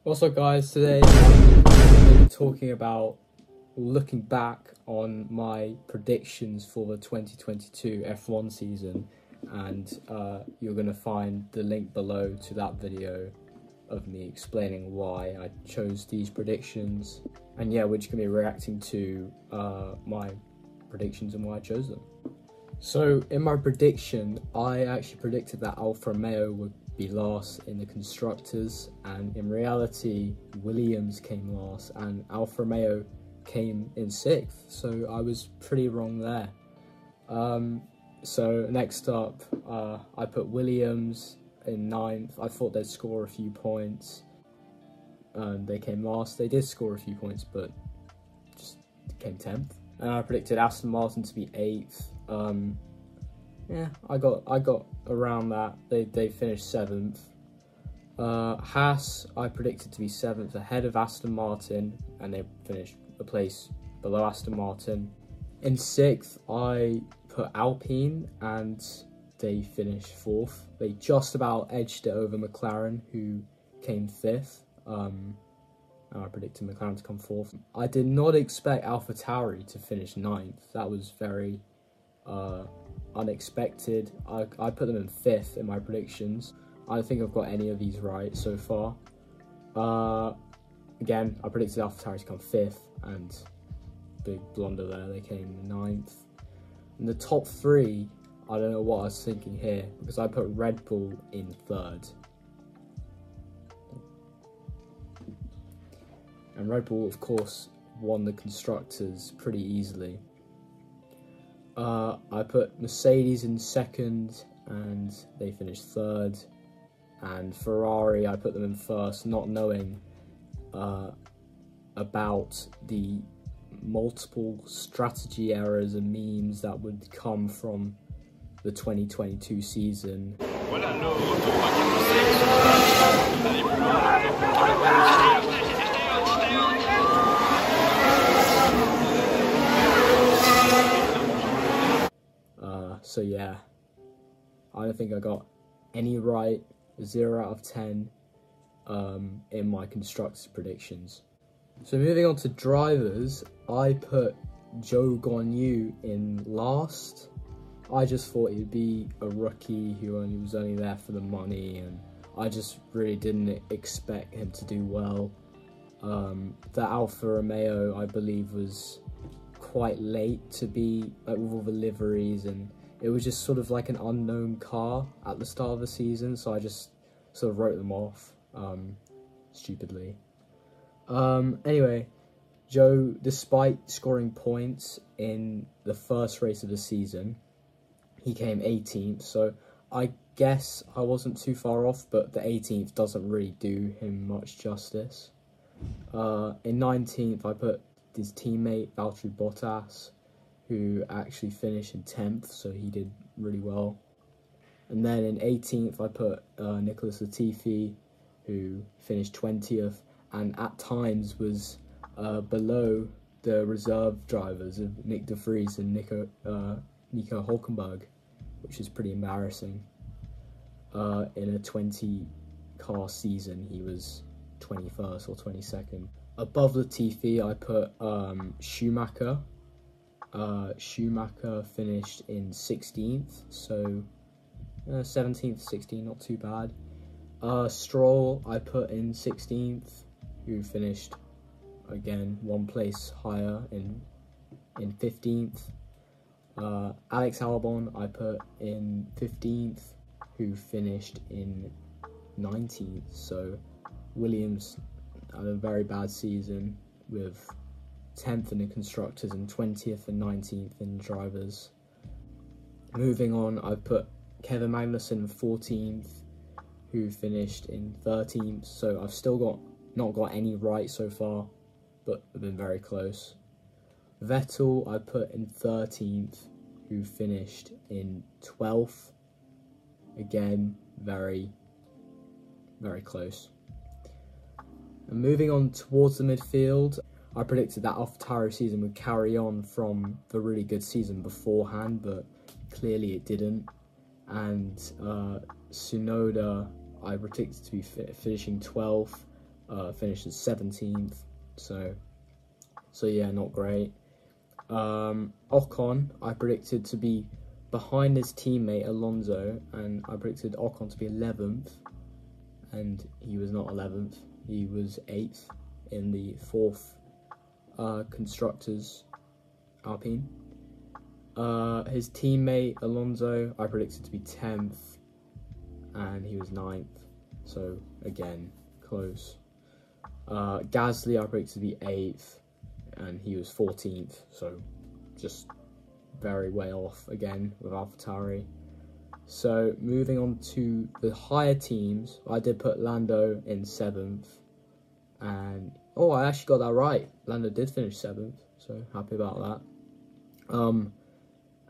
What's up guys, today I'm going to be talking about looking back on my predictions for the 2022 F1 season, and you're going to find the link below to that video of me explaining why I chose these predictions. And yeah, we're just going to be reacting to my predictions and why I chose them. So in my prediction, I actually predicted that Alfa Romeo would be last in the constructors, and in reality Williams came last and Alfa Romeo came in 6th, so I was pretty wrong there. So next up, I put Williams in 9th. I thought they'd score a few points, and they came last. They did score a few points, but just came 10th. And I predicted Aston Martin to be 8th. Yeah, I got around that. They finished 7th. Haas I predicted to be 7th, ahead of Aston Martin, and they finished a place below Aston Martin. In 6th, I put Alpine, and they finished 4th. They just about edged it over McLaren, who came 5th. And I predicted McLaren to come 4th. I did not expect AlphaTauri to finish 9th. That was very unexpected. I put them in 5th in my predictions. I don't think I've got any of these right so far. Again, I predicted AlphaTauri to come 5th, and big blunder there, they came 9th. In the top 3, I don't know what I was thinking here, because I put Red Bull in 3rd. And Red Bull, of course, won the constructors pretty easily. I put Mercedes in 2nd, and they finished 3rd. And Ferrari, I put them in 1st, not knowing about the multiple strategy errors and memes that would come from the 2022 season. So yeah, I don't think I got any right, 0 out of 10 in my constructors predictions. So moving on to drivers, I put Zhou Guanyu in last. I just thought he'd be a rookie who was only there for the money, and I just really didn't expect him to do well. The Alfa Romeo, I believe, was quite late to be like with all the liveries, and it was just sort of like an unknown car at the start of the season, so I just sort of wrote them off stupidly. Anyway, Zhou, despite scoring points in the first race of the season, he came 18th, so I guess I wasn't too far off, but the 18th doesn't really do him much justice. In 19th, I put his teammate Valtteri Bottas, who actually finished in 10th, so he did really well. And then in 18th, I put Nicholas Latifi, who finished 20th, and at times was below the reserve drivers of Nick De Vries and Nico Hulkenberg, which is pretty embarrassing. In a 20-car season, he was 21st or 22nd. Above Latifi, I put Schumacher. Schumacher finished in 16th, so 17th, 16th, not too bad. Stroll, I put in 16th, who finished, again, 1 place higher in 15th. Alex Albon, I put in 15th, who finished in 19th, so Williams had a very bad season with 10th in the constructors and 20th and 19th in drivers. Moving on, I put Kevin Magnussen 14th, who finished in 13th, so I've still not got any right so far, but I've been very close. Vettel, I put in 13th, who finished in 12th. Again, very, very close. And moving on towards the midfield, I predicted that AlphaTauri season would carry on from the really good season beforehand, but clearly it didn't. And Tsunoda, I predicted to be finishing 12th, finished as 17th. So yeah, not great. Ocon, I predicted to be behind his teammate Alonso, and I predicted Ocon to be 11th, and he was not 11th. He was 8th in the 4th Constructors Alpine. His teammate Alonso, I predicted to be 10th, and he was 9th. So again, close. Gasly, I predicted to be 8th, and he was 14th. So just very way off again with AlphaTauri. So moving on to the higher teams, I did put Lando in 7th, and I actually got that right. Lando did finish 7th, so happy about that.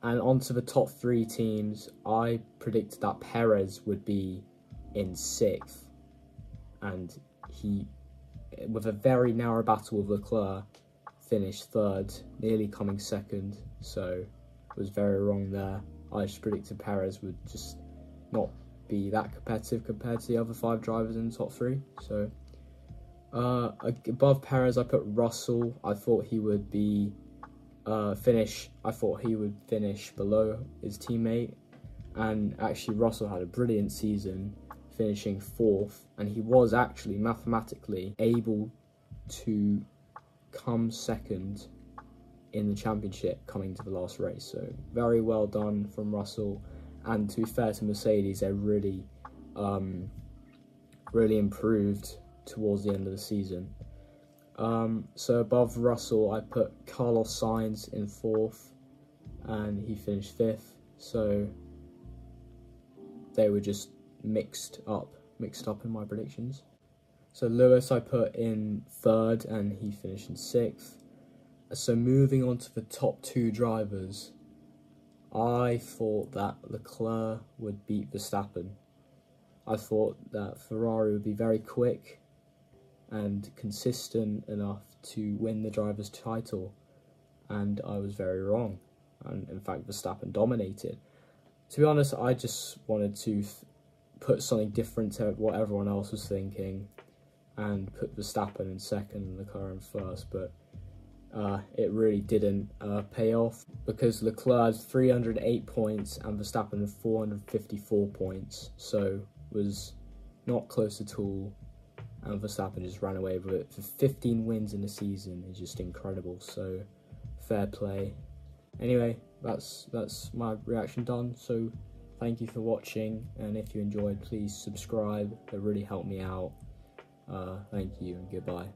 And onto the top 3 teams, I predicted that Perez would be in 6th, and he, with a very narrow battle with Leclerc, finished 3rd, nearly coming 2nd, so was very wrong there. I just predicted Perez would just not be that competitive compared to the other 5 drivers in the top 3. So above Perez, I put Russell. I thought he would be finish below his teammate, and actually Russell had a brilliant season, finishing 4th, and he was actually mathematically able to come 2nd in the championship coming to the last race. So very well done from Russell, and to be fair to Mercedes, they really improved towards the end of the season. So above Russell, I put Carlos Sainz in 4th, and he finished 5th. So they were just mixed up in my predictions. So Lewis I put in 3rd, and he finished in 6th. So moving on to the top 2 drivers, I thought that Leclerc would beat Verstappen. I thought that Ferrari would be very quick and consistent enough to win the driver's title, and I was very wrong, and in fact Verstappen dominated. To be honest, I just wanted to put something different to what everyone else was thinking and put Verstappen in 2nd and Leclerc in 1st, but it really didn't pay off, because Leclerc had 308 points and Verstappen had 454 points, so was not close at all, and Verstappen just ran away with it. For 15 wins in the season is just incredible, so fair play. Anyway, that's my reaction done, so thank you for watching, and if you enjoyed, please subscribe. It really helped me out. Thank you and goodbye.